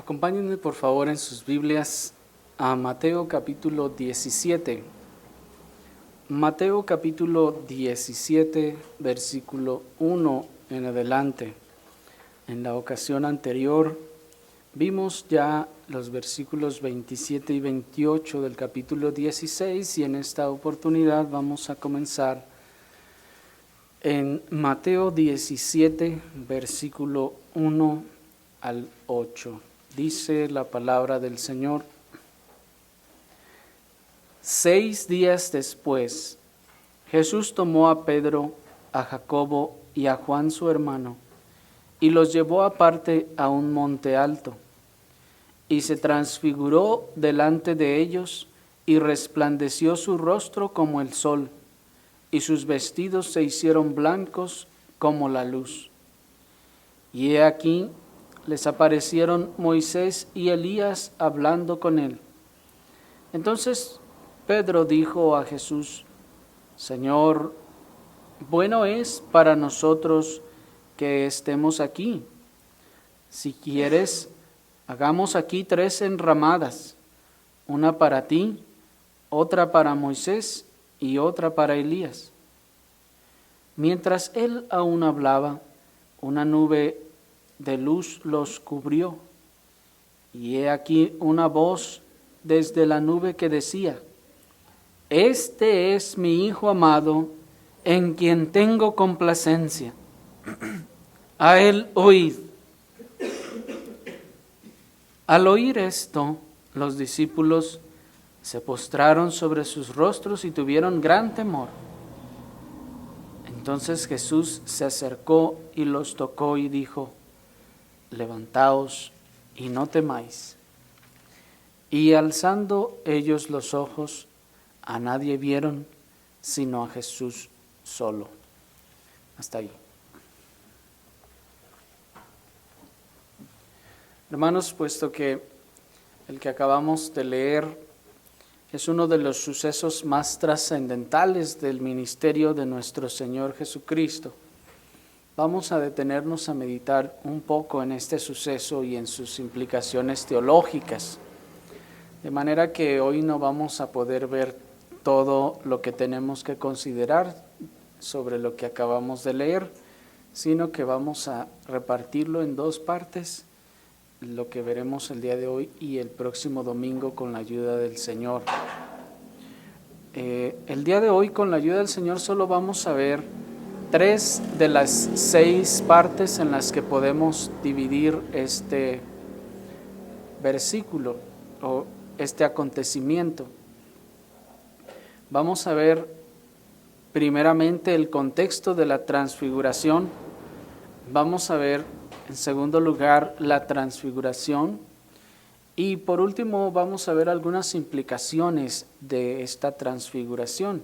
Acompáñenme por favor en sus Biblias a Mateo capítulo 17. Mateo capítulo 17, versículo 1 en adelante. En la ocasión anterior vimos ya los versículos 27 y 28 del capítulo 16 y en esta oportunidad vamos a comenzar en Mateo 17, versículo 1 al 8. Dice la palabra del Señor: 6 días después, Jesús tomó a Pedro, a Jacobo y a Juan su hermano, y los llevó aparte a un monte alto, y se transfiguró delante de ellos, y resplandeció su rostro como el sol, y sus vestidos se hicieron blancos como la luz. Y he aquí, les aparecieron Moisés y Elías hablando con él. Entonces Pedro dijo a Jesús: Señor, bueno es para nosotros que estemos aquí. Si quieres, hagamos aquí 3 enramadas, una para ti, otra para Moisés y otra para Elías. Mientras él aún hablaba, una nube de luz los cubrió, y he aquí una voz desde la nube que decía: Este es mi Hijo amado, en quien tengo complacencia. A él oíd. Al oír esto, los discípulos se postraron sobre sus rostros y tuvieron gran temor. Entonces Jesús se acercó y los tocó y dijo: Levantaos y no temáis. Y alzando ellos los ojos, a nadie vieron, sino a Jesús solo. Hasta ahí. Hermanos, puesto que el que acabamos de leer es uno de los sucesos más trascendentales del ministerio de nuestro Señor Jesucristo, vamos a detenernos a meditar un poco en este suceso y en sus implicaciones teológicas, de manera que hoy no vamos a poder ver todo lo que tenemos que considerar sobre lo que acabamos de leer, sino que vamos a repartirlo en 2 partes, lo que veremos el día de hoy y el próximo domingo con la ayuda del Señor. El día de hoy, con la ayuda del Señor, solo vamos a ver 3 de las 6 partes en las que podemos dividir este versículo o este acontecimiento. Vamos a ver primeramente el contexto de la transfiguración. Vamos a ver en segundo lugar la transfiguración. Y por último vamos a ver algunas implicaciones de esta transfiguración.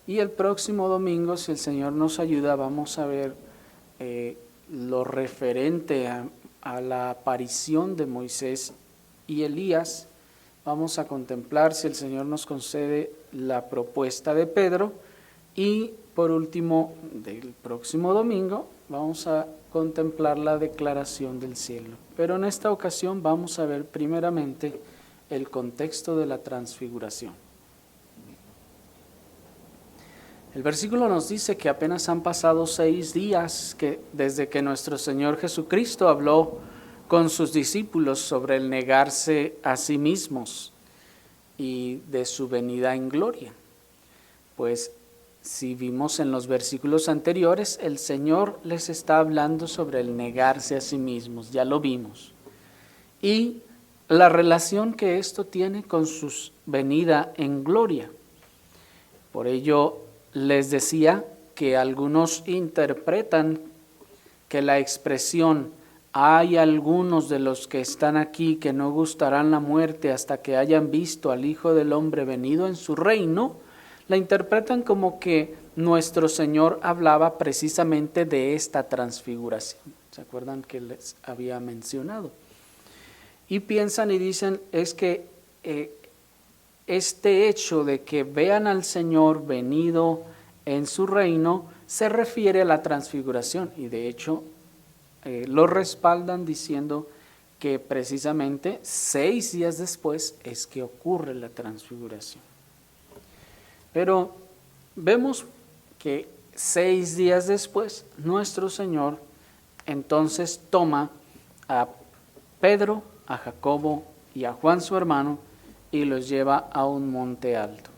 Y el próximo domingo, si el Señor nos ayuda, vamos a ver lo referente a la aparición de Moisés y Elías. Vamos a contemplar, si el Señor nos concede, la propuesta de Pedro. Y por último, del próximo domingo, vamos a contemplar la declaración del cielo. Pero en esta ocasión vamos a ver primeramente el contexto de la transfiguración. El versículo nos dice que apenas han pasado 6 días desde que nuestro Señor Jesucristo habló con sus discípulos sobre el negarse a sí mismos y de su venida en gloria. Pues si vimos en los versículos anteriores, el Señor les está hablando sobre el negarse a sí mismos, ya lo vimos. Y la relación que esto tiene con su venida en gloria. Por ello les decía que algunos interpretan que la expresión "hay algunos de los que están aquí que no gustarán la muerte hasta que hayan visto al Hijo del Hombre venido en su reino", la interpretan como que nuestro Señor hablaba precisamente de esta transfiguración. ¿Se acuerdan que les había mencionado? Y piensan y dicen, es que este hecho de que vean al Señor venido en su reino se refiere a la transfiguración, y de hecho lo respaldan diciendo que precisamente 6 días después es que ocurre la transfiguración. Pero vemos que 6 días después nuestro Señor entonces toma a Pedro, a Jacobo y a Juan su hermano y los lleva a un monte alto.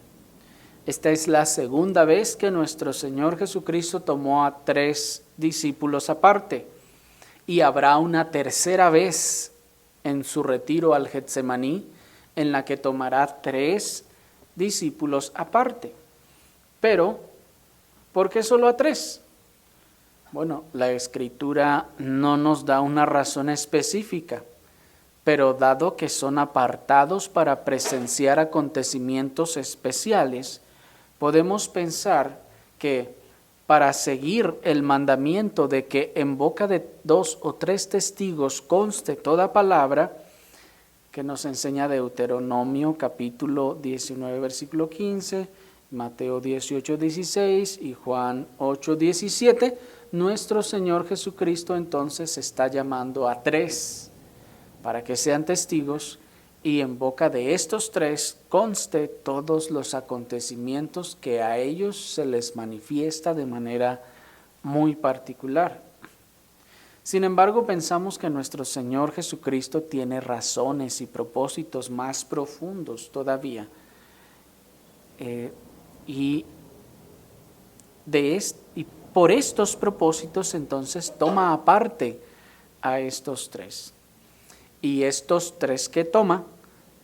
Esta es la segunda vez que nuestro Señor Jesucristo tomó a 3 discípulos aparte, y habrá una tercera vez en su retiro al Getsemaní en la que tomará 3 discípulos aparte. Pero, ¿por qué solo a 3? Bueno, la Escritura no nos da una razón específica, pero dado que son apartados para presenciar acontecimientos especiales, podemos pensar que para seguir el mandamiento de que en boca de 2 o 3 testigos conste toda palabra, que nos enseña Deuteronomio capítulo 19 versículo 15, Mateo 18, 16 y Juan 8, 17, nuestro Señor Jesucristo entonces está llamando a 3 para que sean testigos, y en boca de estos 3 conste todos los acontecimientos que a ellos se les manifiesta de manera muy particular. Sin embargo, pensamos que nuestro Señor Jesucristo tiene razones y propósitos más profundos todavía. Y por estos propósitos entonces toma aparte a estos 3. Y estos 3 que toma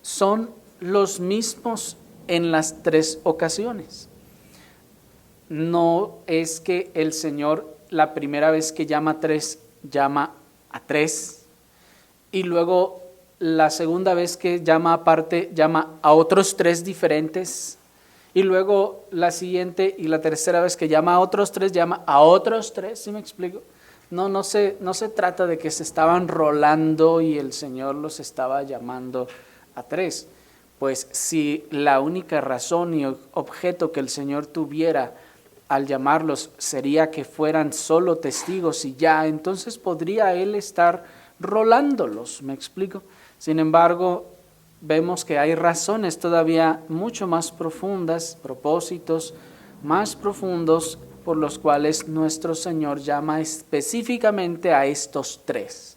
son los mismos en las 3 ocasiones. No es que el Señor la primera vez que llama a 3, llama a 3, y luego la segunda vez que llama aparte, llama a otros 3 diferentes, y luego la siguiente y la tercera vez que llama a otros 3, llama a otros 3, ¿sí me explico? No se trata de que se estaban rolando y el Señor los estaba llamando a 3. Pues si la única razón y objeto que el Señor tuviera al llamarlos sería que fueran solo testigos y ya, entonces podría Él estar rolándolos, ¿me explico? Sin embargo, vemos que hay razones todavía mucho más profundas, propósitos más profundos, por los cuales nuestro Señor llama específicamente a estos 3,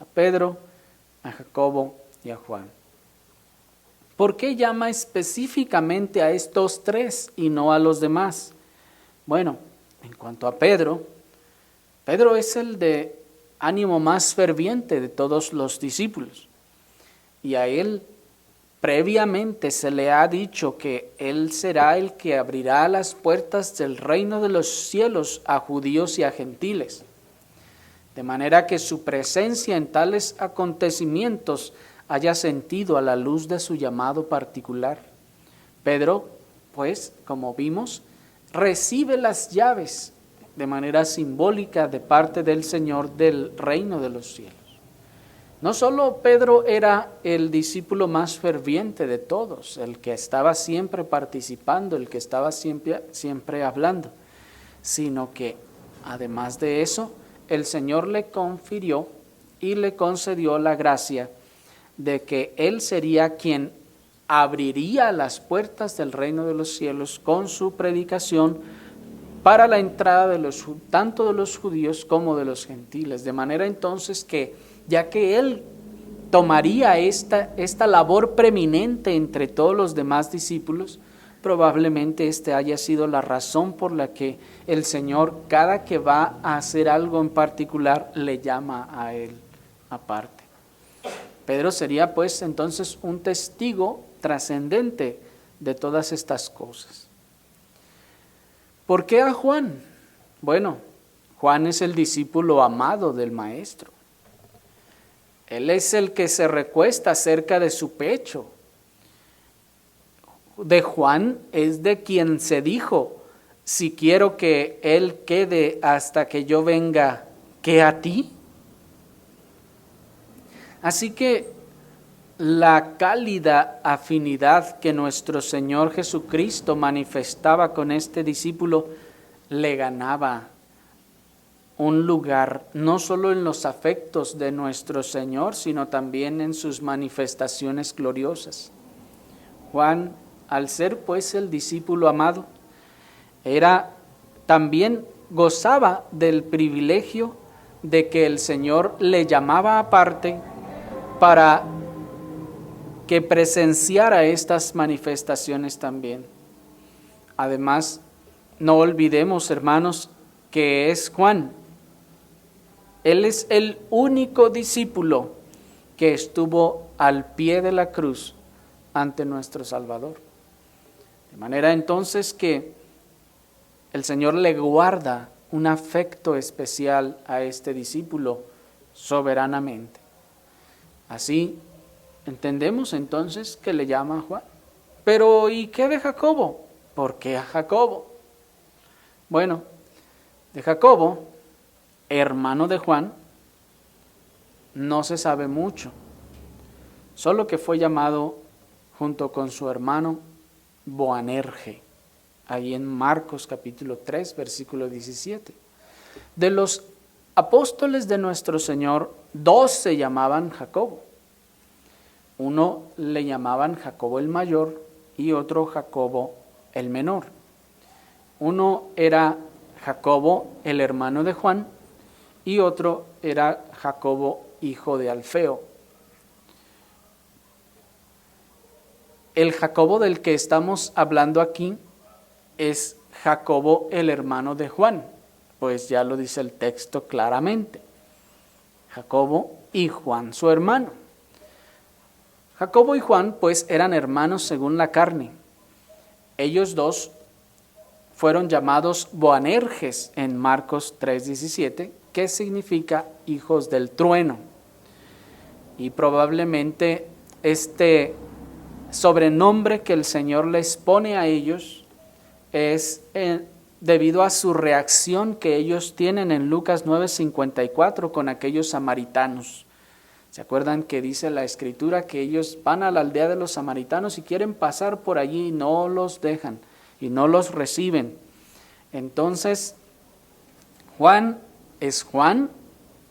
a Pedro, a Jacobo y a Juan. ¿Por qué llama específicamente a estos 3 y no a los demás? Bueno, en cuanto a Pedro es el de ánimo más ferviente de todos los discípulos, y a él previamente se le ha dicho que él será el que abrirá las puertas del reino de los cielos a judíos y a gentiles, de manera que su presencia en tales acontecimientos haya sentido a la luz de su llamado particular. Pedro, pues, como vimos, recibe las llaves de manera simbólica de parte del Señor del reino de los cielos. No solo Pedro era el discípulo más ferviente de todos, el que estaba siempre participando, el que estaba siempre hablando, sino que además de eso, el Señor le confirió y le concedió la gracia de que él sería quien abriría las puertas del reino de los cielos con su predicación para la entrada tanto de los judíos como de los gentiles, de manera entonces que ya que él tomaría esta labor preeminente entre todos los demás discípulos, probablemente haya sido la razón por la que el Señor, cada que va a hacer algo en particular, le llama a él aparte. Pedro sería pues entonces un testigo trascendente de todas estas cosas. ¿Por qué a Juan? Bueno, Juan es el discípulo amado del Maestro. Él es el que se recuesta cerca de su pecho. De Juan es de quien se dijo, si quiero que él quede hasta que yo venga, ¿qué a ti? Así que la cálida afinidad que nuestro Señor Jesucristo manifestaba con este discípulo le ganaba un lugar no solo en los afectos de nuestro Señor, sino también en sus manifestaciones gloriosas. Juan, al ser pues el discípulo amado, también gozaba del privilegio de que el Señor le llamaba aparte para que presenciara estas manifestaciones también. Además, no olvidemos, hermanos, que es Juan. Él es el único discípulo que estuvo al pie de la cruz ante nuestro Salvador. De manera entonces que el Señor le guarda un afecto especial a este discípulo soberanamente. Así entendemos entonces que le llama Juan. Pero ¿y qué de Jacobo? ¿Por qué a Jacobo? Bueno, de Jacobo, hermano de Juan, no se sabe mucho, solo que fue llamado junto con su hermano Boanerge, ahí en Marcos capítulo 3, versículo 17. De los apóstoles de nuestro Señor, 2 se llamaban Jacobo. Uno le llamaban Jacobo el mayor y otro Jacobo el menor. Uno era Jacobo, el hermano de Juan, y otro era Jacobo, hijo de Alfeo. El Jacobo del que estamos hablando aquí es Jacobo, el hermano de Juan, pues ya lo dice el texto claramente. Jacobo y Juan, su hermano. Jacobo y Juan, pues, eran hermanos según la carne. Ellos dos fueron llamados Boanerges en Marcos 3:17, que significa hijos del trueno. Y probablemente este sobrenombre que el Señor les pone a ellos es debido a su reacción que ellos tienen en Lucas 9:54 con aquellos samaritanos. ¿Se acuerdan que dice la Escritura que ellos van a la aldea de los samaritanos y quieren pasar por allí y no los dejan y no los reciben? Entonces, Juan es Juan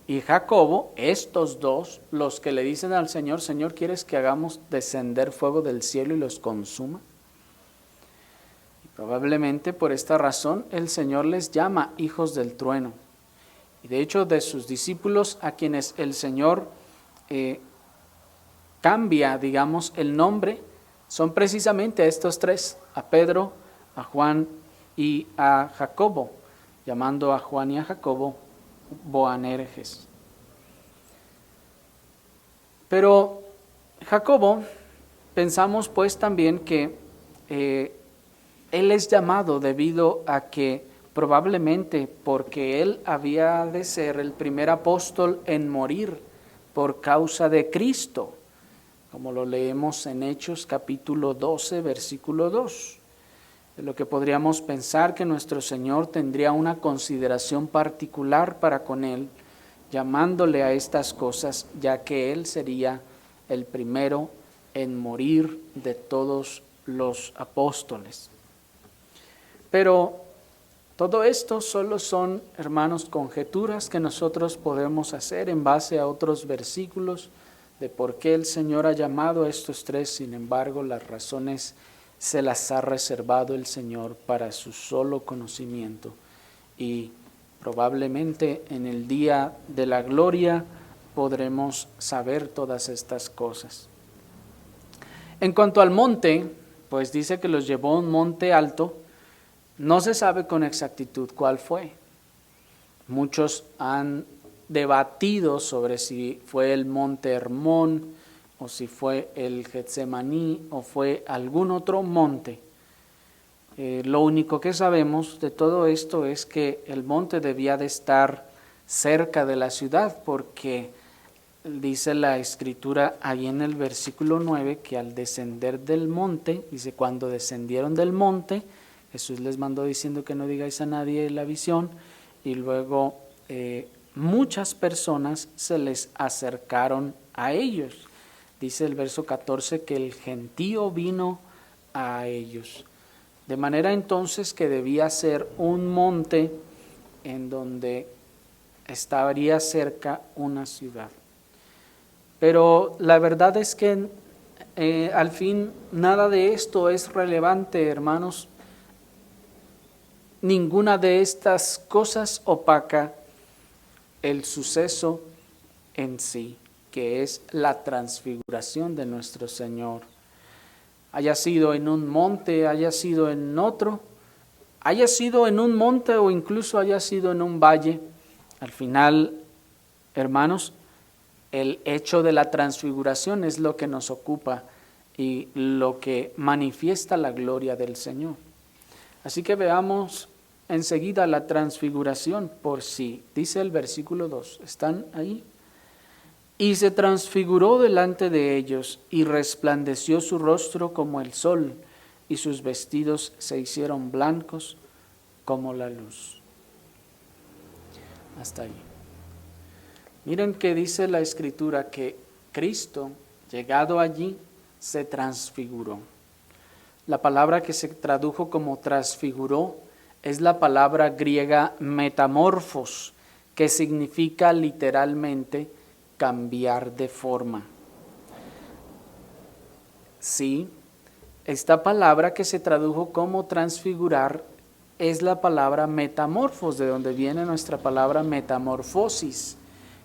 y Jacobo, estos dos, los que le dicen al Señor: Señor, ¿quieres que hagamos descender fuego del cielo y los consuma? Y probablemente por esta razón el Señor les llama hijos del trueno. Y de hecho, de sus discípulos a quienes el Señor cambia, digamos, el nombre, son precisamente a estos tres: a Pedro, a Juan y a Jacobo, llamando a Juan y a Jacobo Boanerges. Pero Jacobo, pensamos pues también que él es llamado debido a que probablemente porque él había de ser el primer apóstol en morir por causa de Cristo, como lo leemos en Hechos capítulo 12, versículo 2. De lo que podríamos pensar que nuestro Señor tendría una consideración particular para con él, llamándole a estas cosas, ya que él sería el primero en morir de todos los apóstoles. Pero todo esto solo son, hermanos, conjeturas que nosotros podemos hacer en base a otros versículos de por qué el Señor ha llamado a estos tres. Sin embargo, las razones se las ha reservado el Señor para su solo conocimiento, y probablemente en el día de la gloria podremos saber todas estas cosas. En cuanto al monte, pues dice que los llevó a un monte alto. No se sabe con exactitud cuál fue. Muchos han debatido sobre si fue el monte Hermón, o si fue el Getsemaní, o fue algún otro monte. Lo único que sabemos de todo esto es que el monte debía de estar cerca de la ciudad, porque dice la Escritura ahí en el versículo 9 que al descender del monte, dice, cuando descendieron del monte, Jesús les mandó diciendo que no digáis a nadie la visión, y luego muchas personas se les acercaron a ellos. Dice el verso 14 que el gentío vino a ellos. De manera entonces que debía ser un monte en donde estaría cerca una ciudad. Pero la verdad es que al fin nada de esto es relevante, hermanos. Ninguna de estas cosas opaca el suceso en sí, que es la transfiguración de nuestro Señor. Haya sido en un monte, haya sido en otro, haya sido en un monte o incluso haya sido en un valle, al final, hermanos, el hecho de la transfiguración es lo que nos ocupa y lo que manifiesta la gloria del Señor. Así que veamos enseguida la transfiguración por sí. Dice el versículo 2, ¿están ahí? Y se transfiguró delante de ellos y resplandeció su rostro como el sol y sus vestidos se hicieron blancos como la luz. Hasta ahí. Miren que dice la Escritura que Cristo, llegado allí, se transfiguró. La palabra que se tradujo como transfiguró es la palabra griega metamorfos, que significa literalmente cambiar de forma. Sí, esta palabra que se tradujo como transfigurar es la palabra metamorfos, de donde viene nuestra palabra metamorfosis,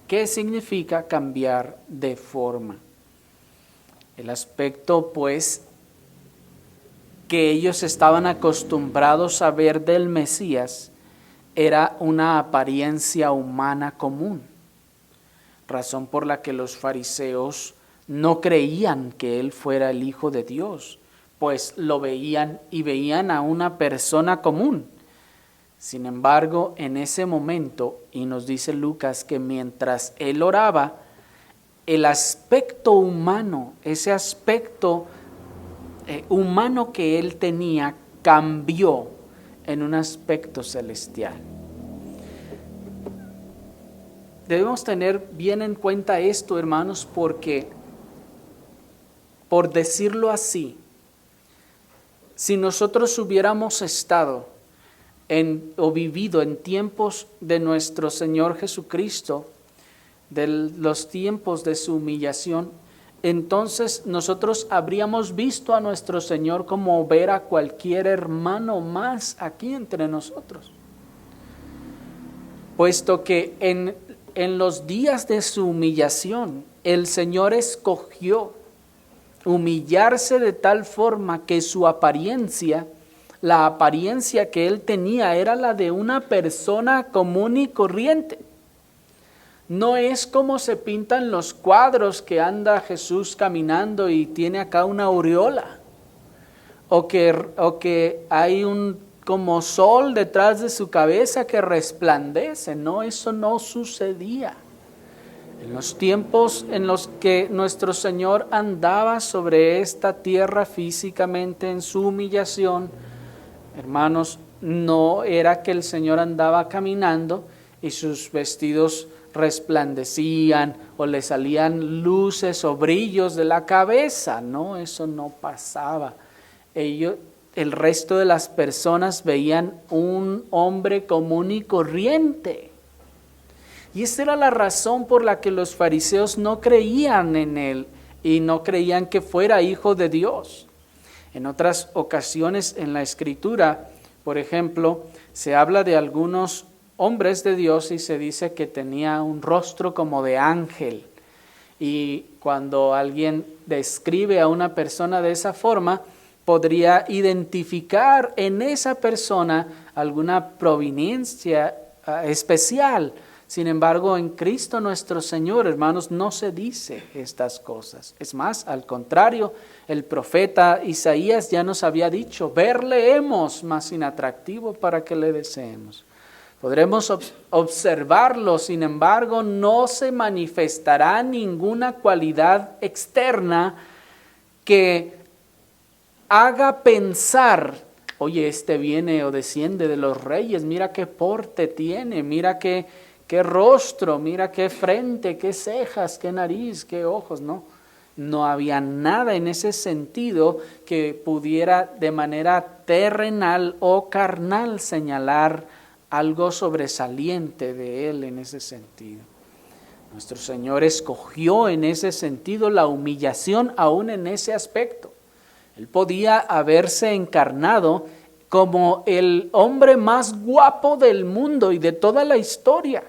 que significa cambiar de forma. El aspecto, pues, que ellos estaban acostumbrados a ver del Mesías era una apariencia humana común, razón por la que los fariseos no creían que él fuera el Hijo de Dios, pues lo veían y veían a una persona común. Sin embargo, en ese momento, y nos dice Lucas que mientras él oraba, el aspecto humano, ese aspecto humano que él tenía, cambió en un aspecto celestial. Debemos tener bien en cuenta esto, hermanos, porque, por decirlo así, si nosotros hubiéramos estado o vivido en tiempos de nuestro Señor Jesucristo, de los tiempos de su humillación, entonces nosotros habríamos visto a nuestro Señor como ver a cualquier hermano más aquí entre nosotros. Puesto que en los días de su humillación, el Señor escogió humillarse de tal forma que su apariencia, la apariencia que él tenía, era la de una persona común y corriente. No es como se pintan los cuadros que anda Jesús caminando y tiene acá una aureola, o que hay un como sol detrás de su cabeza que resplandece. No, eso no sucedía. En los tiempos en los que nuestro Señor andaba sobre esta tierra físicamente en su humillación, hermanos, no era que el Señor andaba caminando y sus vestidos resplandecían o le salían luces o brillos de la cabeza. No, eso no pasaba. El resto de las personas veían un hombre común y corriente. Y esa era la razón por la que los fariseos no creían en él y no creían que fuera hijo de Dios. En otras ocasiones en la Escritura, por ejemplo, se habla de algunos hombres de Dios y se dice que tenía un rostro como de ángel. Y cuando alguien describe a una persona de esa forma, podría identificar en esa persona alguna proveniencia especial. Sin embargo, en Cristo nuestro Señor, hermanos, no se dice estas cosas. Es más, al contrario, el profeta Isaías ya nos había dicho, verle hemos, más inatractivo para que le deseemos. Podremos observarlo, sin embargo, no se manifestará ninguna cualidad externa que haga pensar, oye, este viene o desciende de los reyes, mira qué porte tiene, mira qué rostro, mira qué frente, qué cejas, qué nariz, qué ojos. No había nada en ese sentido que pudiera de manera terrenal o carnal señalar algo sobresaliente de Él en ese sentido. Nuestro Señor escogió en ese sentido la humillación aún en ese aspecto. Él podía haberse encarnado como el hombre más guapo del mundo y de toda la historia.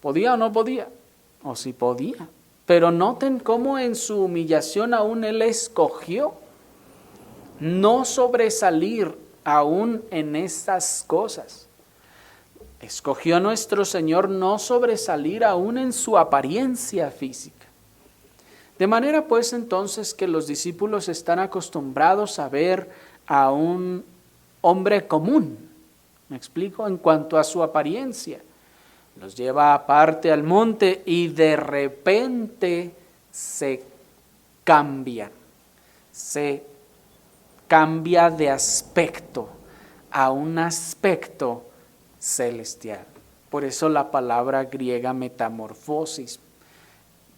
¿Podía o no podía? O sí podía. Pero noten cómo en su humillación aún Él escogió no sobresalir aún en estas cosas. Escogió nuestro Señor no sobresalir aún en su apariencia física. De manera pues entonces que los discípulos están acostumbrados a ver a un hombre común, ¿me explico? En cuanto a su apariencia. Los lleva aparte al monte y de repente se cambia de aspecto a un aspecto celestial. Por eso la palabra griega metamorfosis,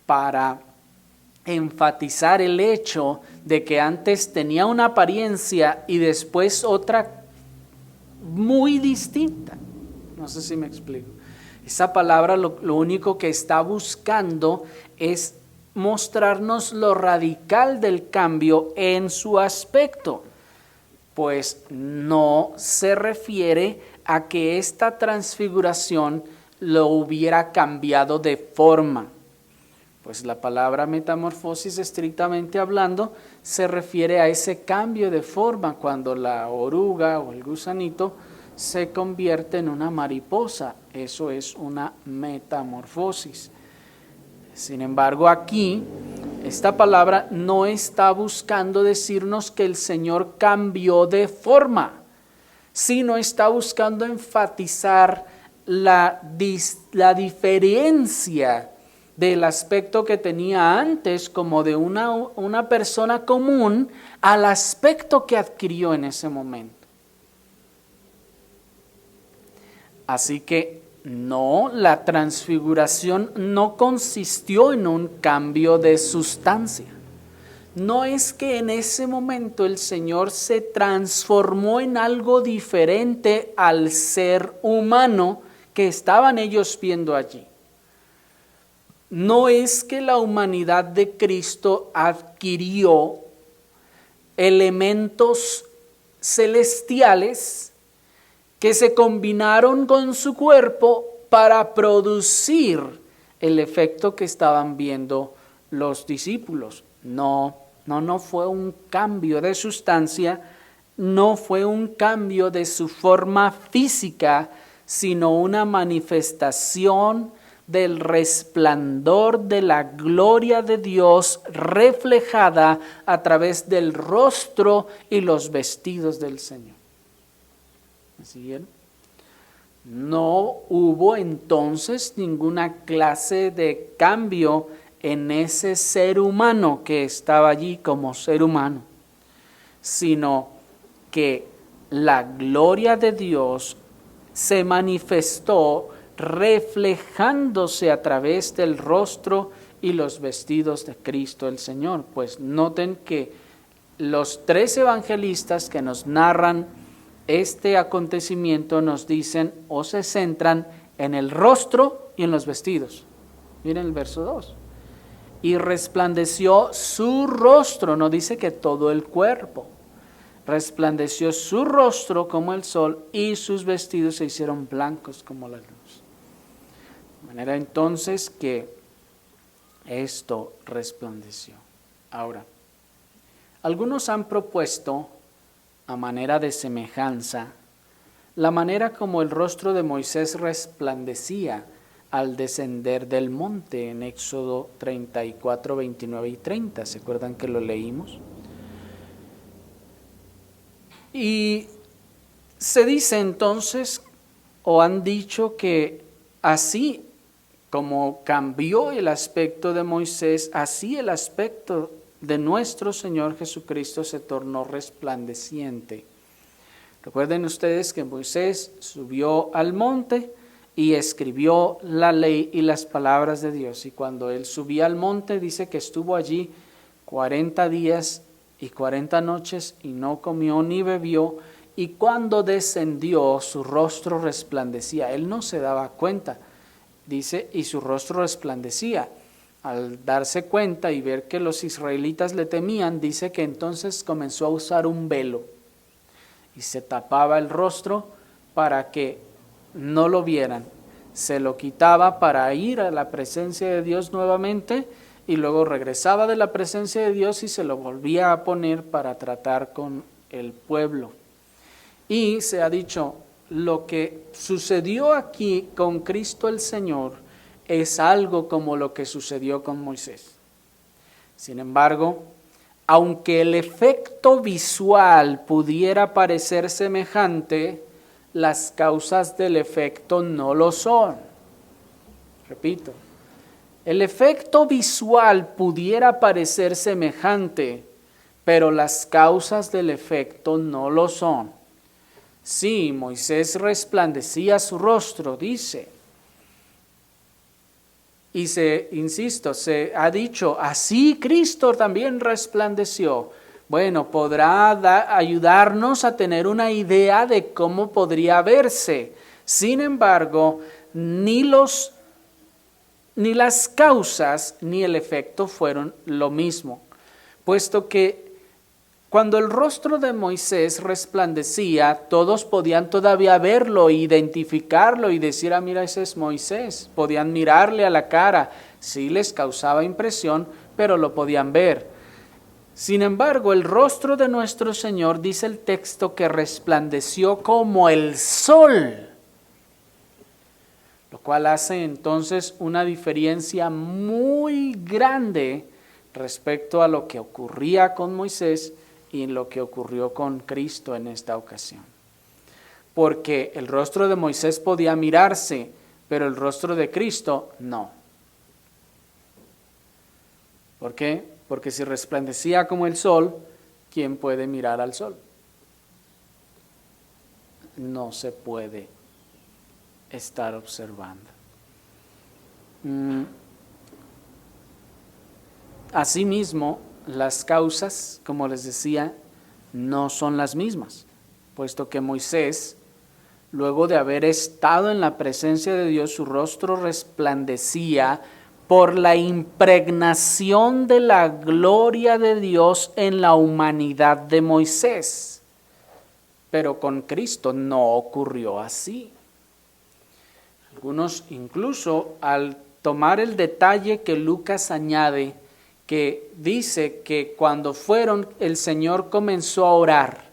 para enfatizar el hecho de que antes tenía una apariencia y después otra muy distinta. No sé si me explico. Esa palabra lo único que está buscando es mostrarnos lo radical del cambio en su aspecto, pues no se refiere a que esta transfiguración lo hubiera cambiado de forma. Pues la palabra metamorfosis, estrictamente hablando, se refiere a ese cambio de forma cuando la oruga o el gusanito se convierte en una mariposa. Eso es una metamorfosis. Sin embargo, aquí esta palabra no está buscando decirnos que el Señor cambió de forma, sino está buscando enfatizar la diferencia del aspecto que tenía antes como de una persona común al aspecto que adquirió en ese momento. Así que no, la transfiguración no consistió en un cambio de sustancia. No es que en ese momento el Señor se transformó en algo diferente al ser humano que estaban ellos viendo allí. No es que la humanidad de Cristo adquirió elementos celestiales que se combinaron con su cuerpo para producir el efecto que estaban viendo los discípulos. No fue un cambio de sustancia, no fue un cambio de su forma física, sino una manifestación del resplandor de la gloria de Dios reflejada a través del rostro y los vestidos del Señor. ¿Me siguieron? No hubo entonces ninguna clase de cambio en ese ser humano que estaba allí como ser humano, sino que la gloria de Dios se manifestó reflejándose a través del rostro y los vestidos de Cristo el Señor. Pues noten que los 3 evangelistas que nos narran este acontecimiento nos dicen o se centran en el rostro y en los vestidos. Miren el verso 2. Y resplandeció su rostro, no dice que todo el cuerpo. Resplandeció su rostro como el sol y sus vestidos se hicieron blancos como la luz. De manera entonces que esto resplandeció. Ahora, algunos han propuesto a manera de semejanza la manera como el rostro de Moisés resplandecía al descender del monte en Éxodo 34, 29 y 30. ¿Se acuerdan que lo leímos? Y se dice entonces, o han dicho que así como cambió el aspecto de Moisés, así el aspecto de nuestro Señor Jesucristo se tornó resplandeciente. Recuerden ustedes que Moisés subió al monte y escribió la ley y las palabras de Dios. Y cuando él subía al monte, dice que estuvo allí 40 días y 40 noches y no comió ni bebió. y cuando descendió su rostro resplandecía. Él no se daba cuenta, dice, y su rostro resplandecía. Al darse cuenta y ver que los israelitas le temían, dice que entonces comenzó a usar un velo y se tapaba el rostro para que no lo vieran. Se lo quitaba para ir a la presencia de Dios nuevamente y luego regresaba de la presencia de Dios y se lo volvía a poner para tratar con el pueblo. Y se ha dicho, lo que sucedió aquí con Cristo el Señor es algo como lo que sucedió con Moisés. Sin embargo, aunque el efecto visual pudiera parecer semejante, las causas del efecto no lo son. Repito, el efecto visual pudiera parecer semejante, pero las causas del efecto no lo son. Sí, Moisés resplandecía su rostro, dice. Y se ha dicho, así Cristo también resplandeció. Bueno, podrá ayudarnos a tener una idea de cómo podría verse. Sin embargo, ni las causas ni el efecto fueron lo mismo, puesto que cuando el rostro de Moisés resplandecía, todos podían todavía verlo, identificarlo y decir, mira, ese es Moisés. Podían mirarle a la cara, sí les causaba impresión, pero lo podían ver. Sin embargo, el rostro de nuestro Señor, dice el texto, que resplandeció como el sol, lo cual hace entonces una diferencia muy grande respecto a lo que ocurría con Moisés y lo que ocurrió con Cristo en esta ocasión. Porque el rostro de Moisés podía mirarse, pero el rostro de Cristo no. ¿Por qué? Porque si resplandecía como el sol, ¿quién puede mirar al sol? No se puede estar observando. Asimismo, las causas, como les decía, no son las mismas, puesto que Moisés, luego de haber estado en la presencia de Dios, su rostro resplandecía por la impregnación de la gloria de Dios en la humanidad de Moisés. Pero con Cristo no ocurrió así. Algunos incluso al tomar el detalle que Lucas añade, que dice que cuando fueron, el Señor comenzó a orar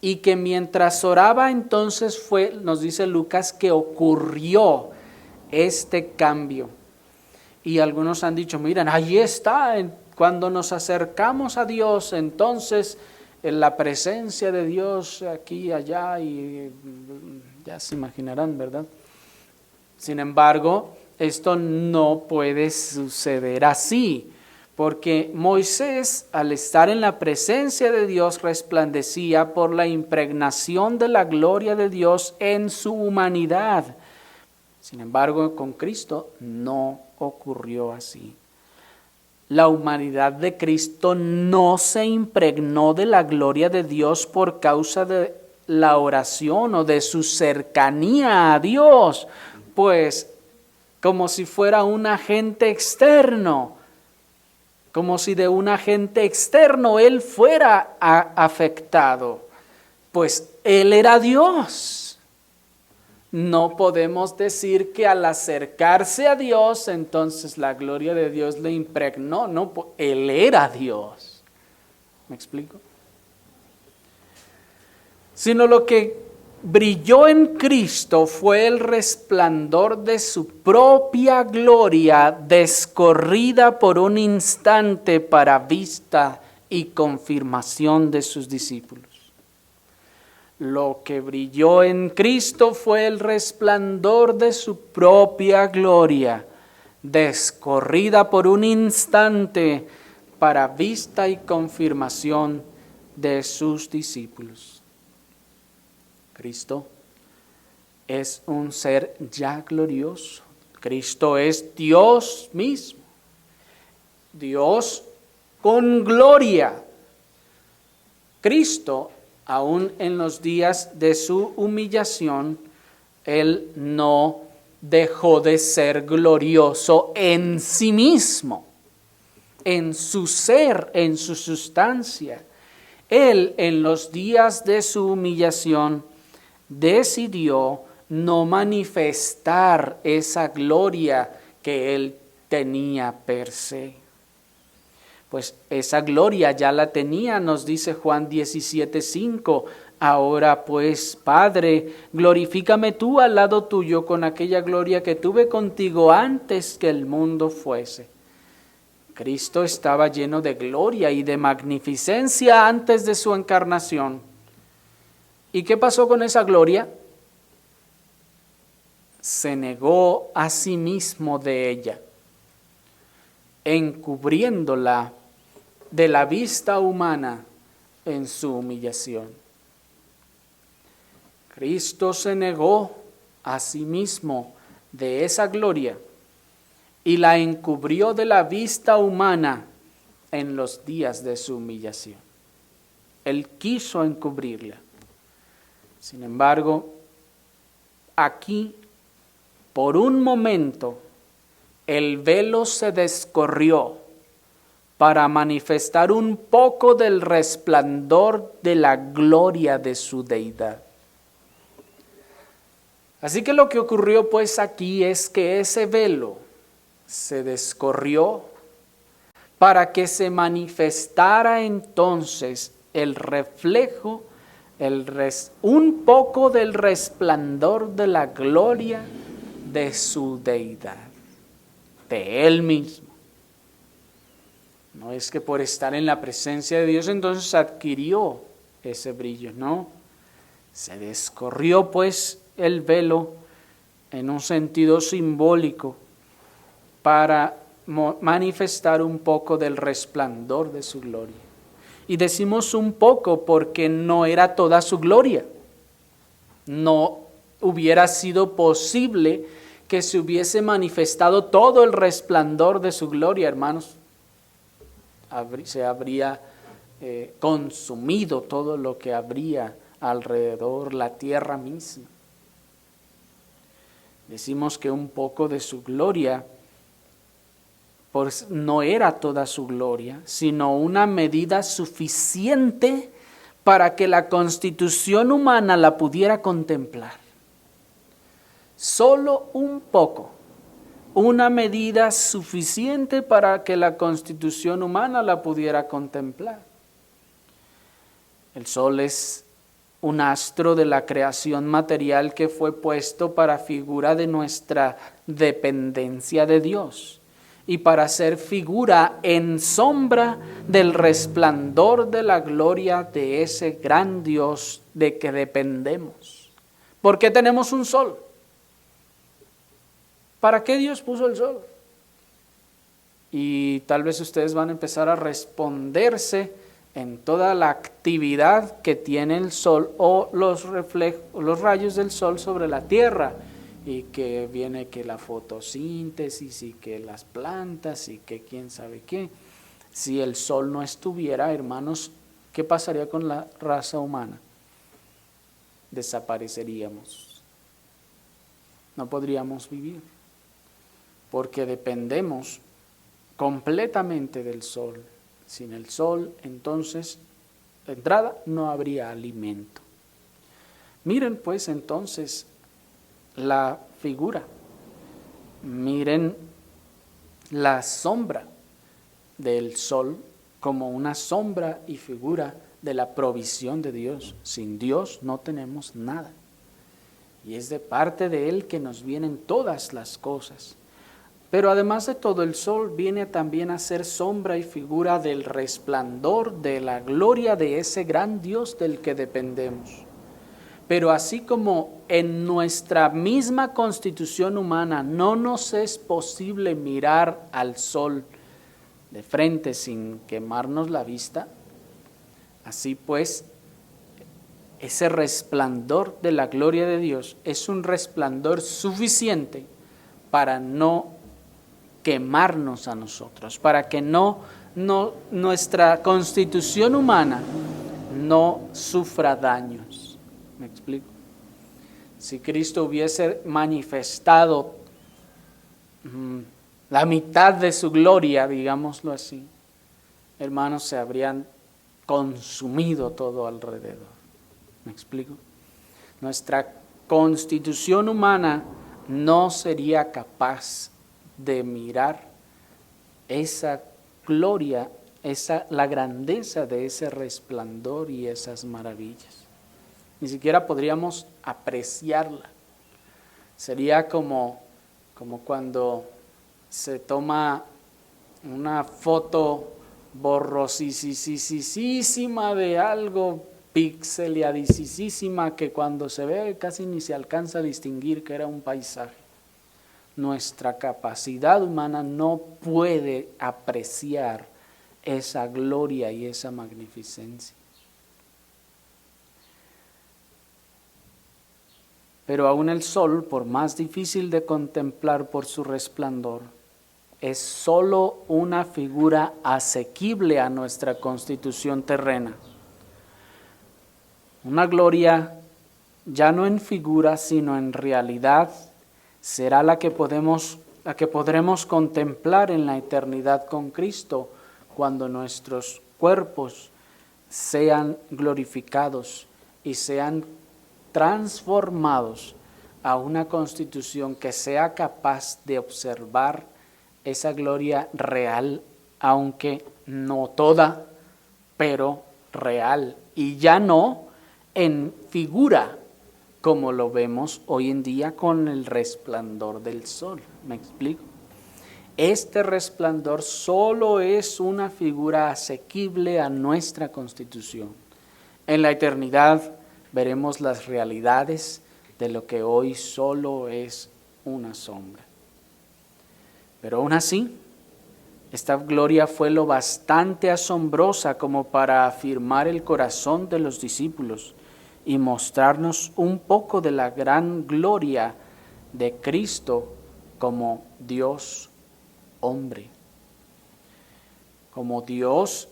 y que mientras oraba entonces nos dice Lucas, que ocurrió este cambio. Y algunos han dicho, miren, ahí está, cuando nos acercamos a Dios, entonces en la presencia de Dios aquí, allá, y ya se imaginarán, ¿verdad? Sin embargo, esto no puede suceder así. Porque Moisés, al estar en la presencia de Dios, resplandecía por la impregnación de la gloria de Dios en su humanidad. Sin embargo, con Cristo no ocurrió así. La humanidad de Cristo no se impregnó de la gloria de Dios por causa de la oración o de su cercanía a Dios, pues como si fuera un agente externo. Como si de un agente externo él fuera afectado, pues él era Dios. No podemos decir que al acercarse a Dios, entonces la gloria de Dios le impregnó. No, él era Dios. ¿Me explico? Sino lo que brilló en Cristo fue el resplandor de su propia gloria, descorrida por un instante para vista y confirmación de sus discípulos. Lo que brilló en Cristo fue el resplandor de su propia gloria, descorrida por un instante para vista y confirmación de sus discípulos. Cristo es un ser ya glorioso. Cristo es Dios mismo. Dios con gloria. Cristo aún en los días de su humillación, Él no dejó de ser glorioso en sí mismo, en su ser, en su sustancia. Él en los días de su humillación decidió no manifestar esa gloria que Él tenía per se. Pues esa gloria ya la tenía, nos dice Juan 17:5. Ahora pues, Padre, glorifícame tú al lado tuyo con aquella gloria que tuve contigo antes que el mundo fuese. Cristo estaba lleno de gloria y de magnificencia antes de su encarnación. ¿Y qué pasó con esa gloria? Se negó a sí mismo de ella, encubriéndola de la vista humana en su humillación. Cristo se negó a sí mismo de esa gloria y la encubrió de la vista humana en los días de su humillación. Él quiso encubrirla. Sin embargo, aquí, por un momento, el velo se descorrió para manifestar un poco del resplandor de la gloria de su deidad. Así que lo que ocurrió pues aquí es que ese velo se descorrió para que se manifestara entonces el reflejo, un poco del resplandor de la gloria de su deidad, de Él mismo. No es que por estar en la presencia de Dios entonces adquirió ese brillo, no. Se descorrió pues el velo en un sentido simbólico para manifestar un poco del resplandor de su gloria. Y decimos un poco porque no era toda su gloria. No hubiera sido posible que se hubiese manifestado todo el resplandor de su gloria, hermanos. Se habría consumido todo lo que habría alrededor, la tierra misma. Decimos que un poco de su gloria, pues no era toda su gloria, sino una medida suficiente para que la constitución humana la pudiera contemplar. Solo un poco, una medida suficiente para que la constitución humana la pudiera contemplar. El sol es un astro de la creación material que fue puesto para figura de nuestra dependencia de Dios y para ser figura en sombra del resplandor de la gloria de ese gran Dios de que dependemos. ¿Por qué tenemos un sol? ¿Para qué Dios puso el sol? Y tal vez ustedes van a empezar a responderse en toda la actividad que tiene el sol o los rayos del sol sobre la tierra, y que viene que la fotosíntesis y que las plantas y que quién sabe qué. Si el sol no estuviera, hermanos, ¿qué pasaría con la raza humana? Desapareceríamos. No podríamos vivir, porque dependemos completamente del sol. Sin el sol, entonces, de entrada, no habría alimento. Miren pues entonces la figura, miren la sombra del sol como una sombra y figura de la provisión de Dios. Sin Dios no tenemos nada, y es de parte de Él que nos vienen todas las cosas. Pero además de todo, el sol viene también a ser sombra y figura del resplandor de la gloria de ese gran Dios del que dependemos. Pero así como en nuestra misma constitución humana no nos es posible mirar al sol de frente sin quemarnos la vista, así pues, ese resplandor de la gloria de Dios es un resplandor suficiente para no quemarnos a nosotros, para que nuestra constitución humana no sufra daños. ¿Me explico? Si Cristo hubiese manifestado la mitad de su gloria, digámoslo así, hermanos, se habrían consumido todo alrededor. ¿Me explico? Nuestra constitución humana no sería capaz de mirar esa gloria, la grandeza de ese resplandor y esas maravillas. Ni siquiera podríamos apreciarla. Sería como cuando se toma una foto borrosísima de algo, pixeliadísima, que cuando se ve casi ni se alcanza a distinguir que era un paisaje. Nuestra capacidad humana no puede apreciar esa gloria y esa magnificencia. Pero aún el sol, por más difícil de contemplar por su resplandor, es solo una figura asequible a nuestra constitución terrena. Una gloria ya no en figura, sino en realidad, será la que podremos contemplar en la eternidad con Cristo, cuando nuestros cuerpos sean glorificados y sean transformados a una constitución que sea capaz de observar esa gloria real, aunque no toda, pero real, y ya no en figura, como lo vemos hoy en día con el resplandor del sol. ¿Me explico? Este resplandor solo es una figura asequible a nuestra constitución. En la eternidad veremos las realidades de lo que hoy solo es una sombra. Pero aún así, esta gloria fue lo bastante asombrosa como para afirmar el corazón de los discípulos y mostrarnos un poco de la gran gloria de Cristo como Dios hombre, como Dios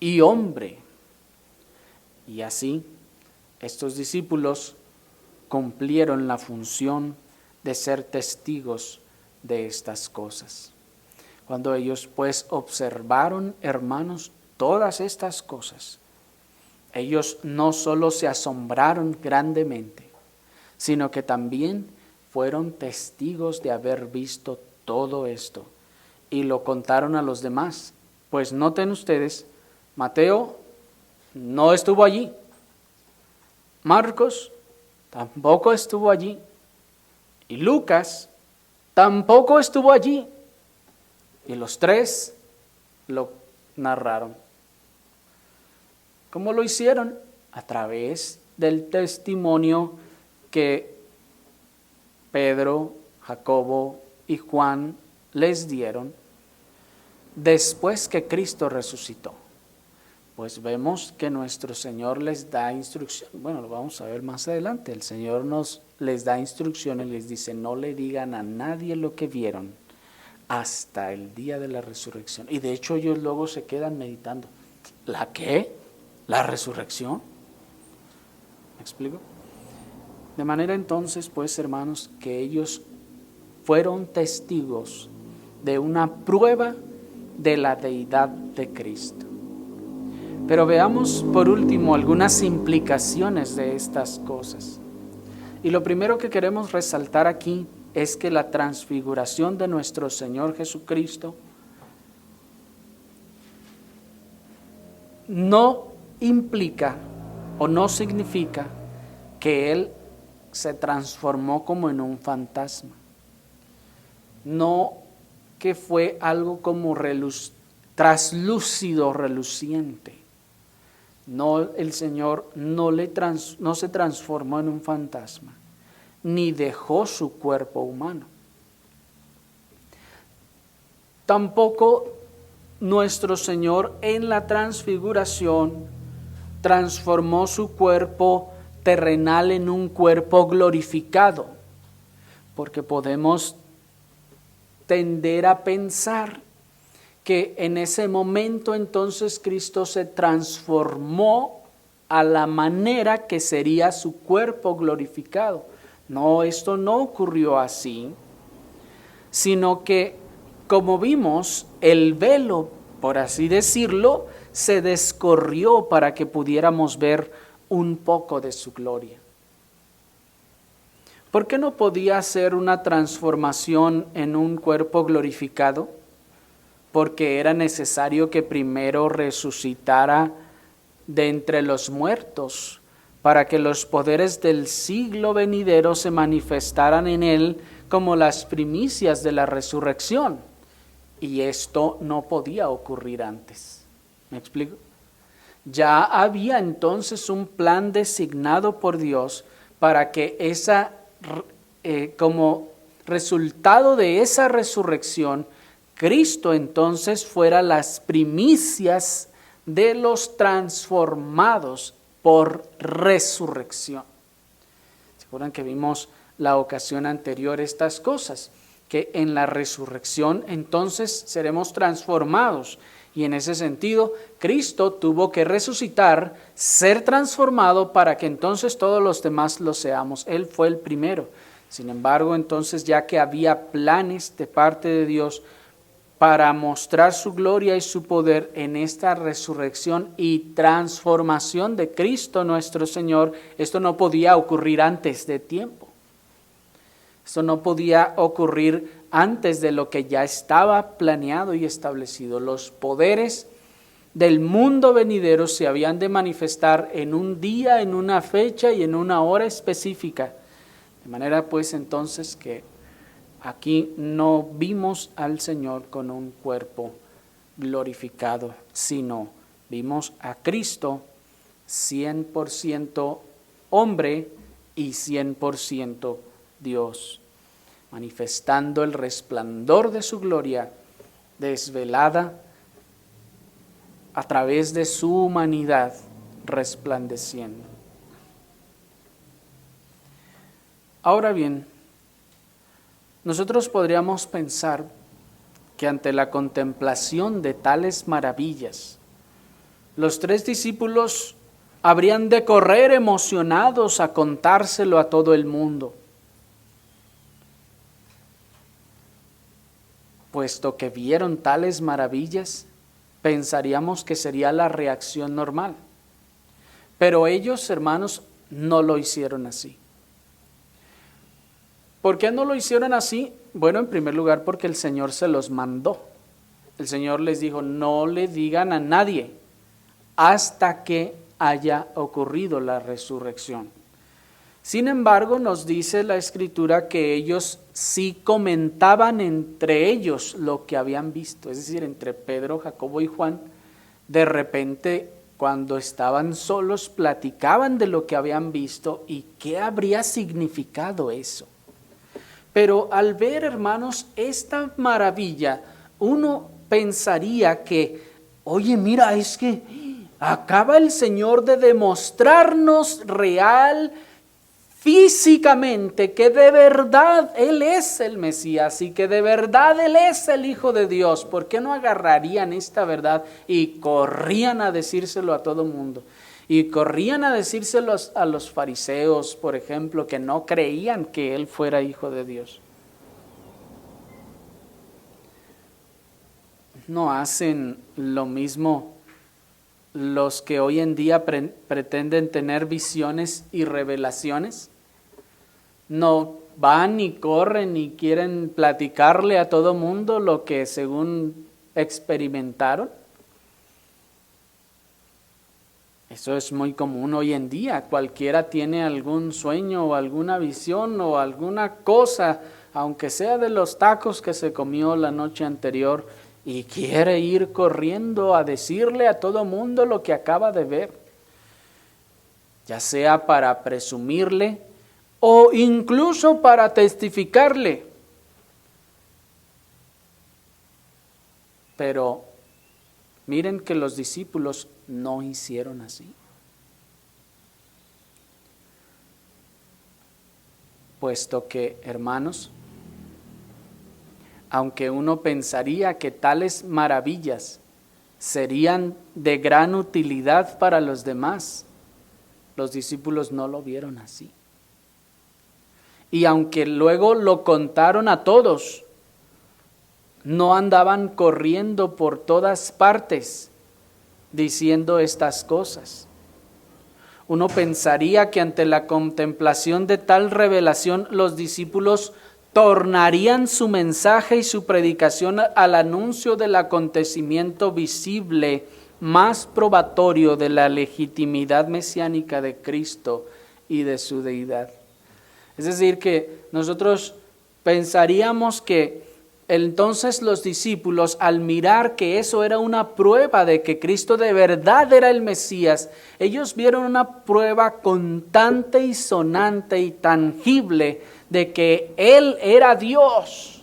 y hombre. Y así, estos discípulos cumplieron la función de ser testigos de estas cosas. Cuando ellos pues observaron, hermanos, todas estas cosas, ellos no solo se asombraron grandemente, sino que también fueron testigos de haber visto todo esto y lo contaron a los demás. Pues noten ustedes, Mateo no estuvo allí, Marcos tampoco estuvo allí, y Lucas tampoco estuvo allí, y los tres lo narraron. ¿Cómo lo hicieron? A través del testimonio que Pedro, Jacobo y Juan les dieron después que Cristo resucitó. Pues vemos que nuestro Señor les da instrucción. Bueno, lo vamos a ver más adelante. El Señor les da instrucciones, les dice, no le digan a nadie lo que vieron hasta el día de la resurrección. Y de hecho ellos luego se quedan meditando. ¿La qué? ¿La resurrección? ¿Me explico? De manera entonces, pues hermanos, que ellos fueron testigos de una prueba de la deidad de Cristo. Pero veamos por último algunas implicaciones de estas cosas. Y lo primero que queremos resaltar aquí es que la transfiguración de nuestro Señor Jesucristo no implica o no significa que Él se transformó como en un fantasma. No que fue algo como traslúcido, reluciente. No, el Señor no se transformó en un fantasma, ni dejó su cuerpo humano. Tampoco nuestro Señor en la transfiguración transformó su cuerpo terrenal en un cuerpo glorificado, porque podemos tender a pensar que en ese momento entonces Cristo se transformó a la manera que sería su cuerpo glorificado. No, esto no ocurrió así, sino que, como vimos, el velo, por así decirlo, se descorrió para que pudiéramos ver un poco de su gloria. ¿Por qué no podía ser una transformación en un cuerpo glorificado? Porque era necesario que primero resucitara de entre los muertos, para que los poderes del siglo venidero se manifestaran en él como las primicias de la resurrección. Y esto no podía ocurrir antes. ¿Me explico? Ya había entonces un plan designado por Dios para que como resultado de esa resurrección, Cristo entonces fuera las primicias de los transformados por resurrección. ¿Se acuerdan que vimos la ocasión anterior estas cosas? Que en la resurrección entonces seremos transformados. Y en ese sentido, Cristo tuvo que resucitar, ser transformado para que entonces todos los demás lo seamos. Él fue el primero. Sin embargo, entonces, ya que había planes de parte de Dios para mostrar su gloria y su poder en esta resurrección y transformación de Cristo nuestro Señor, esto no podía ocurrir antes de tiempo. Esto no podía ocurrir antes de lo que ya estaba planeado y establecido. Los poderes del mundo venidero se habían de manifestar en un día, en una fecha y en una hora específica. De manera pues entonces que aquí no vimos al Señor con un cuerpo glorificado, sino vimos a Cristo 100% hombre y 100% Dios, manifestando el resplandor de su gloria desvelada a través de su humanidad resplandeciendo. Ahora bien, nosotros podríamos pensar que ante la contemplación de tales maravillas, los 3 discípulos habrían de correr emocionados a contárselo a todo el mundo, puesto que vieron tales maravillas, pensaríamos que sería la reacción normal. Pero ellos, hermanos, no lo hicieron así. ¿Por qué no lo hicieron así? Bueno, en primer lugar porque el Señor se los mandó. El Señor les dijo, no le digan a nadie hasta que haya ocurrido la resurrección. Sin embargo, nos dice la Escritura que ellos sí comentaban entre ellos lo que habían visto, es decir, entre Pedro, Jacobo y Juan. De repente, cuando estaban solos, platicaban de lo que habían visto y qué habría significado eso. Pero al ver, hermanos, esta maravilla, uno pensaría que, oye, mira, es que acaba el Señor de demostrarnos real, físicamente, que de verdad Él es el Mesías y que de verdad Él es el Hijo de Dios. ¿Por qué no agarrarían esta verdad y corrían a decírselo a todo mundo? Y corrían a decírselo a los fariseos, por ejemplo, que no creían que Él fuera Hijo de Dios. ¿No hacen lo mismo los que hoy en día pretenden tener visiones y revelaciones? ¿No van y corren y quieren platicarle a todo mundo lo que según experimentaron? Eso es muy común hoy en día. Cualquiera tiene algún sueño o alguna visión o alguna cosa, aunque sea de los tacos que se comió la noche anterior, y quiere ir corriendo a decirle a todo mundo lo que acaba de ver, ya sea para presumirle o incluso para testificarle. Pero miren que los discípulos no hicieron así. Puesto que, hermanos, aunque uno pensaría que tales maravillas serían de gran utilidad para los demás, los discípulos no lo vieron así. Y aunque luego lo contaron a todos, no andaban corriendo por todas partes diciendo estas cosas. Uno pensaría que ante la contemplación de tal revelación los discípulos tornarían su mensaje y su predicación al anuncio del acontecimiento visible más probatorio de la legitimidad mesiánica de Cristo y de su deidad. Es decir, que nosotros pensaríamos que entonces los discípulos, al mirar que eso era una prueba de que Cristo de verdad era el Mesías, ellos vieron una prueba constante y sonante y tangible de que Él era Dios.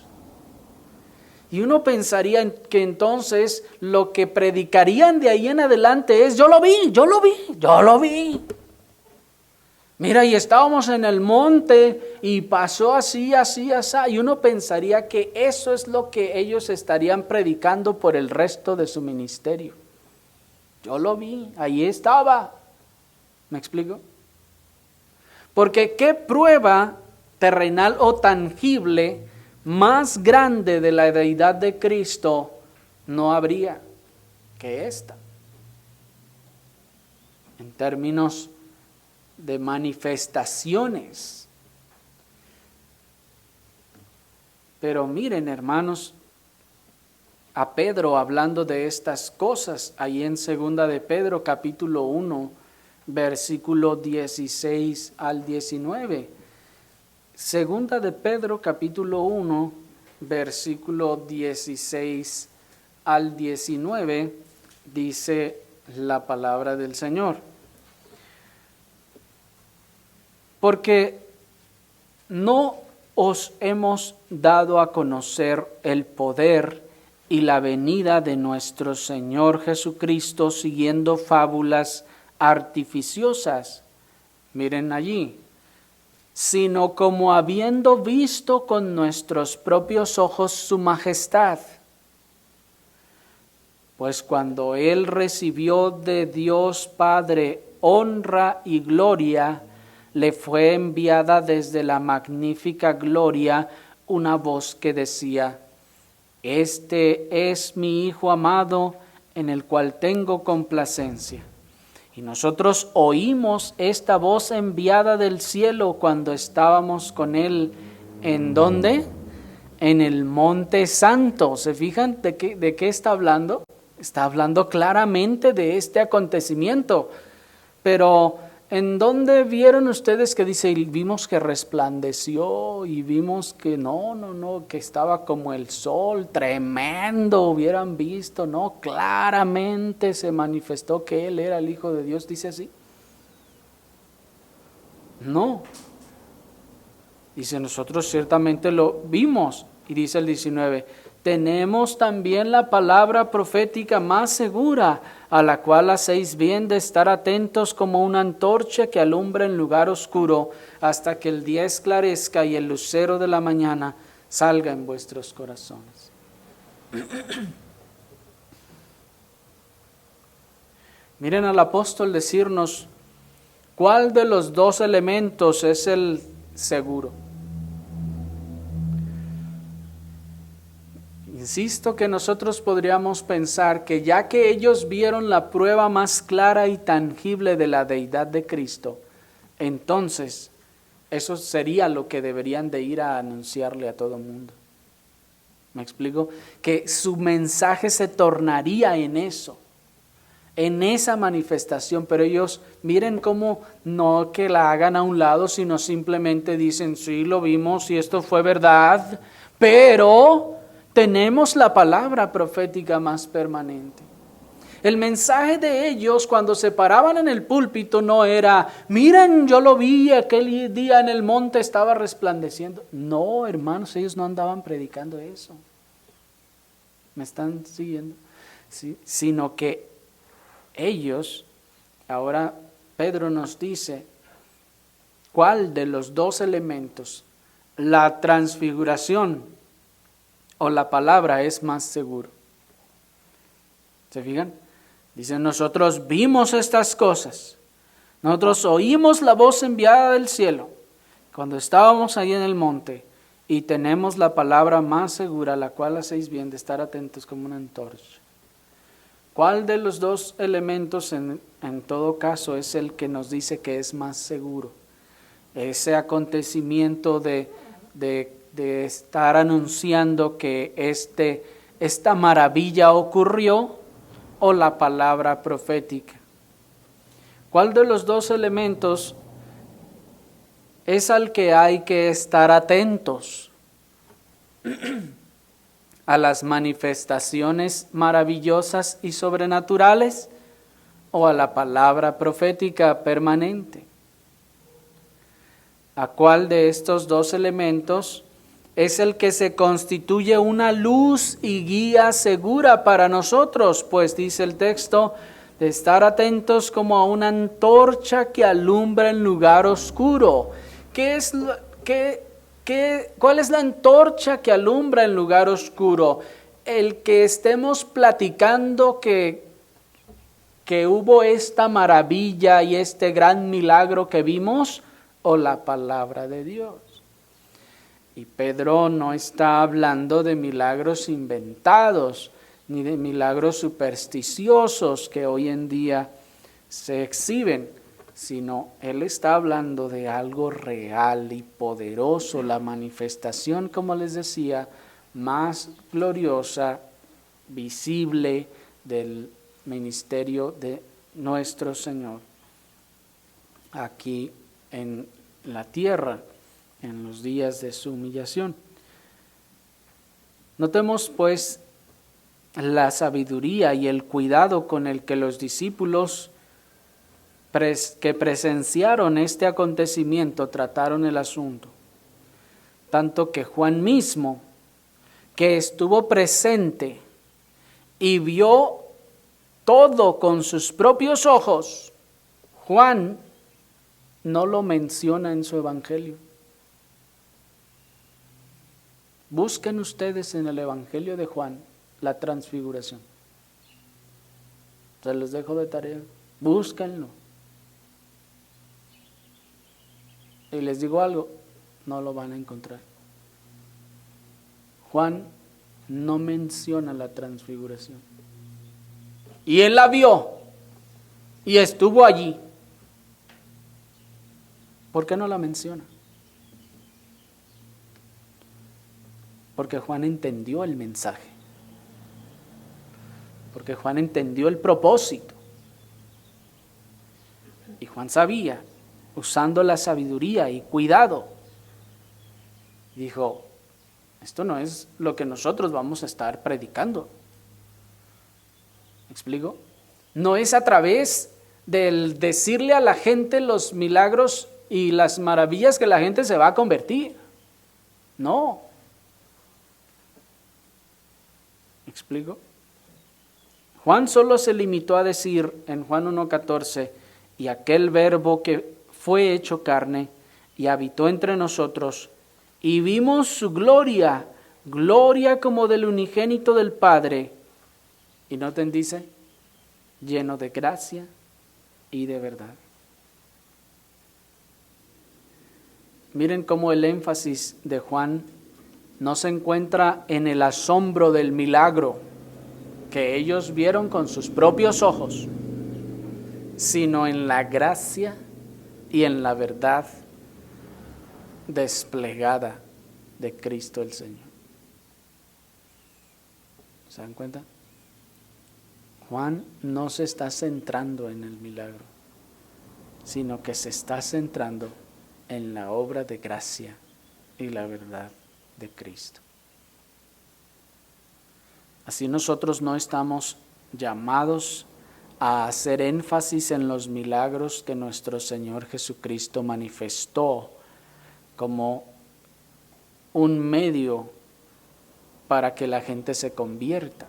Y uno pensaría que entonces lo que predicarían de ahí en adelante es: yo lo vi. Mira, y estábamos en el monte y pasó así. Y uno pensaría que eso es lo que ellos estarían predicando por el resto de su ministerio. Yo lo vi, ahí estaba. ¿Me explico? Porque ¿qué prueba terrenal o tangible más grande de la deidad de Cristo no habría que esta? En términos de manifestaciones. Pero miren, hermanos, a Pedro hablando de estas cosas, ahí en 2 de Pedro capítulo 1, versículo 16 al 19. 2 de Pedro capítulo 1, versículo 16 al 19, dice la palabra del Señor. Porque no os hemos dado a conocer el poder y la venida de nuestro Señor Jesucristo siguiendo fábulas artificiosas. Miren allí. Sino como habiendo visto con nuestros propios ojos su majestad. Pues cuando Él recibió de Dios Padre honra y gloria, le fue enviada desde la magnífica gloria una voz que decía: Este es mi Hijo amado, en el cual tengo complacencia. Y nosotros oímos esta voz enviada del cielo cuando estábamos con Él. ¿En dónde? En el Monte Santo. ¿Se fijan de qué está hablando? Está hablando claramente de este acontecimiento. Pero ¿en dónde vieron ustedes que dice: vimos que resplandeció y vimos que que estaba como el sol, tremendo, hubieran visto? No, claramente se manifestó que Él era el Hijo de Dios, dice así. No. Dice: nosotros ciertamente lo vimos. Y dice el 19: tenemos también la palabra profética más segura, a la cual hacéis bien de estar atentos como una antorcha que alumbra en lugar oscuro, hasta que el día esclarezca y el lucero de la mañana salga en vuestros corazones. Miren al apóstol decirnos cuál de los dos elementos es el seguro. Insisto que nosotros podríamos pensar que ya que ellos vieron la prueba más clara y tangible de la deidad de Cristo, entonces eso sería lo que deberían de ir a anunciarle a todo el mundo. ¿Me explico? Que su mensaje se tornaría en eso, en esa manifestación, pero ellos miren cómo no que la hagan a un lado, sino simplemente dicen: sí, lo vimos y esto fue verdad, pero tenemos la palabra profética más permanente. El mensaje de ellos cuando se paraban en el púlpito no era: miren, yo lo vi aquel día en el monte, estaba resplandeciendo. No, hermanos, ellos no andaban predicando eso. ¿Me están siguiendo? Sí, sino que ellos, ahora Pedro nos dice, ¿cuál de los dos elementos, la transfiguración o la palabra, es más seguro? ¿Se fijan? Dicen: nosotros vimos estas cosas, Nosotros oímos la voz enviada del cielo cuando estábamos ahí en el monte y tenemos la palabra más segura, la cual hacéis bien de estar atentos como una antorcha. ¿Cuál de los dos elementos en todo caso es el que nos dice que es más seguro? Ese acontecimiento de estar anunciando que esta maravilla ocurrió, o la palabra profética. ¿Cuál de los dos elementos es al que hay que estar atentos? ¿A las manifestaciones maravillosas y sobrenaturales o a la palabra profética permanente? ¿A cuál de estos dos elementos es el que se constituye una luz y guía segura para nosotros? Pues dice el texto, de estar atentos como a una antorcha que alumbra en lugar oscuro. ¿Cuál es la antorcha que alumbra en lugar oscuro? El que estemos platicando que hubo esta maravilla y este gran milagro que vimos, o la palabra de Dios. Y Pedro no está hablando de milagros inventados, ni de milagros supersticiosos que hoy en día se exhiben, sino él está hablando de algo real y poderoso, la manifestación, como les decía, más gloriosa, visible del ministerio de nuestro Señor aquí en la tierra, en los días de su humillación. Notemos pues la sabiduría y el cuidado con el que los discípulos que presenciaron este acontecimiento trataron el asunto. Tanto que Juan mismo, que estuvo presente y vio todo con sus propios ojos, Juan no lo menciona en su evangelio. Busquen ustedes en el evangelio de Juan la transfiguración. Se los dejo de tarea. Búsquenlo. Y les digo algo, no lo van a encontrar. Juan no menciona la transfiguración. Y él la vio y estuvo allí. ¿Por qué no la menciona? Porque Juan entendió el mensaje. Porque Juan entendió el propósito. Y Juan sabía, usando la sabiduría y cuidado, dijo, esto no es lo que nosotros vamos a estar predicando. ¿Me explico? No es a través del decirle a la gente los milagros y las maravillas que la gente se va a convertir. No. ¿Me explico? Juan solo se limitó a decir en Juan 1:14, y aquel verbo que fue hecho carne y habitó entre nosotros, y vimos su gloria, gloria como del unigénito del Padre. Y noten, dice, lleno de gracia y de verdad. Miren cómo el énfasis de Juan no se encuentra en el asombro del milagro que ellos vieron con sus propios ojos, sino en la gracia y en la verdad desplegada de Cristo el Señor. ¿Se dan cuenta? Juan no se está centrando en el milagro, sino que se está centrando en la obra de gracia y la verdad de Cristo. Así nosotros no estamos llamados a hacer énfasis en los milagros que nuestro Señor Jesucristo manifestó como un medio para que la gente se convierta.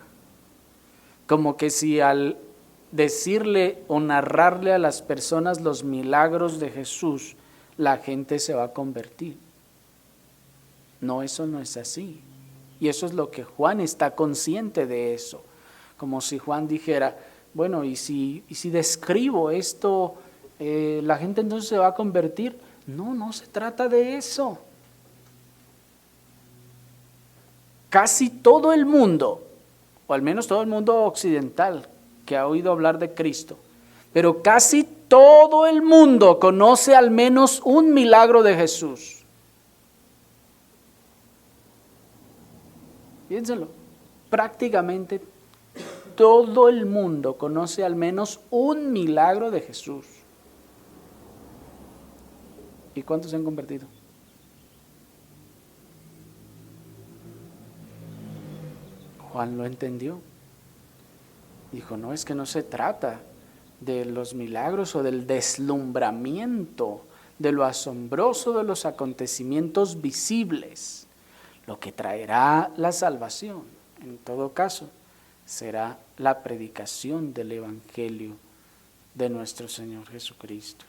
Como que si al decirle o narrarle a las personas los milagros de Jesús, la gente se va a convertir. No, eso no es así. Y eso es lo que Juan está consciente de eso. Como si Juan dijera, bueno, ¿y si describo esto ¿La gente entonces se va a convertir? No, no se trata de eso. Casi todo el mundo, o al menos todo el mundo occidental que ha oído hablar de Cristo, pero casi todo el mundo conoce al menos un milagro de Jesús. Piénselo, prácticamente todo el mundo conoce al menos un milagro de Jesús. ¿Y cuántos se han convertido? Juan lo entendió. Dijo, no, es que no se trata de los milagros o del deslumbramiento, de lo asombroso de los acontecimientos visibles. Lo que traerá la salvación, en todo caso, será la predicación del Evangelio de nuestro Señor Jesucristo.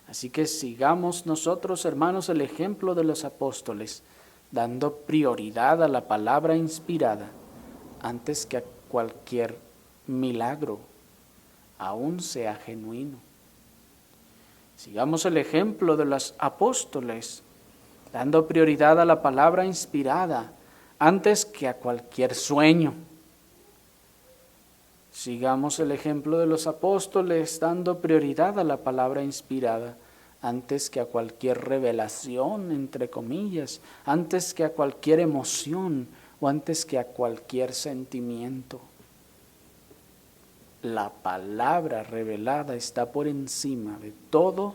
Así que sigamos nosotros, hermanos, el ejemplo de los apóstoles, dando prioridad a la palabra inspirada antes que a cualquier milagro, aun sea genuino. Sigamos el ejemplo de los apóstoles, dando prioridad a la palabra inspirada antes que a cualquier sueño. Sigamos el ejemplo de los apóstoles, dando prioridad a la palabra inspirada antes que a cualquier revelación, entre comillas, antes que a cualquier emoción o antes que a cualquier sentimiento. La palabra revelada está por encima de todo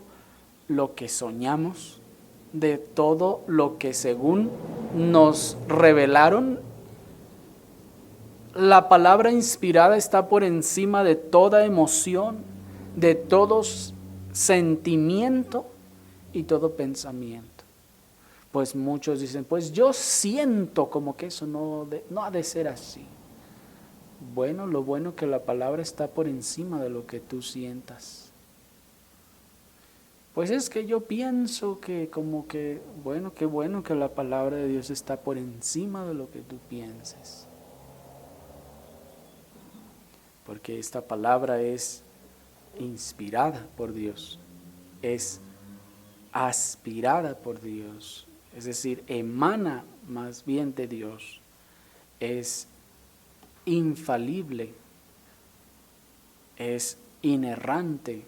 lo que soñamos, de todo lo que según nos revelaron. La palabra inspirada está por encima de toda emoción, de todo sentimiento y todo pensamiento. Pues muchos dicen, pues yo siento como que eso no ha de ser así. Bueno, lo bueno que la palabra está por encima de lo que tú sientas. Pues es que yo pienso que como que, bueno, qué bueno que la palabra de Dios está por encima de lo que tú pienses. Porque esta palabra es inspirada por Dios, es aspirada por Dios, es decir, emana más bien de Dios, es infalible, es inerrante,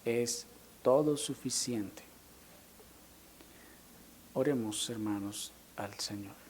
es todo suficiente. Oremos, hermanos, al Señor.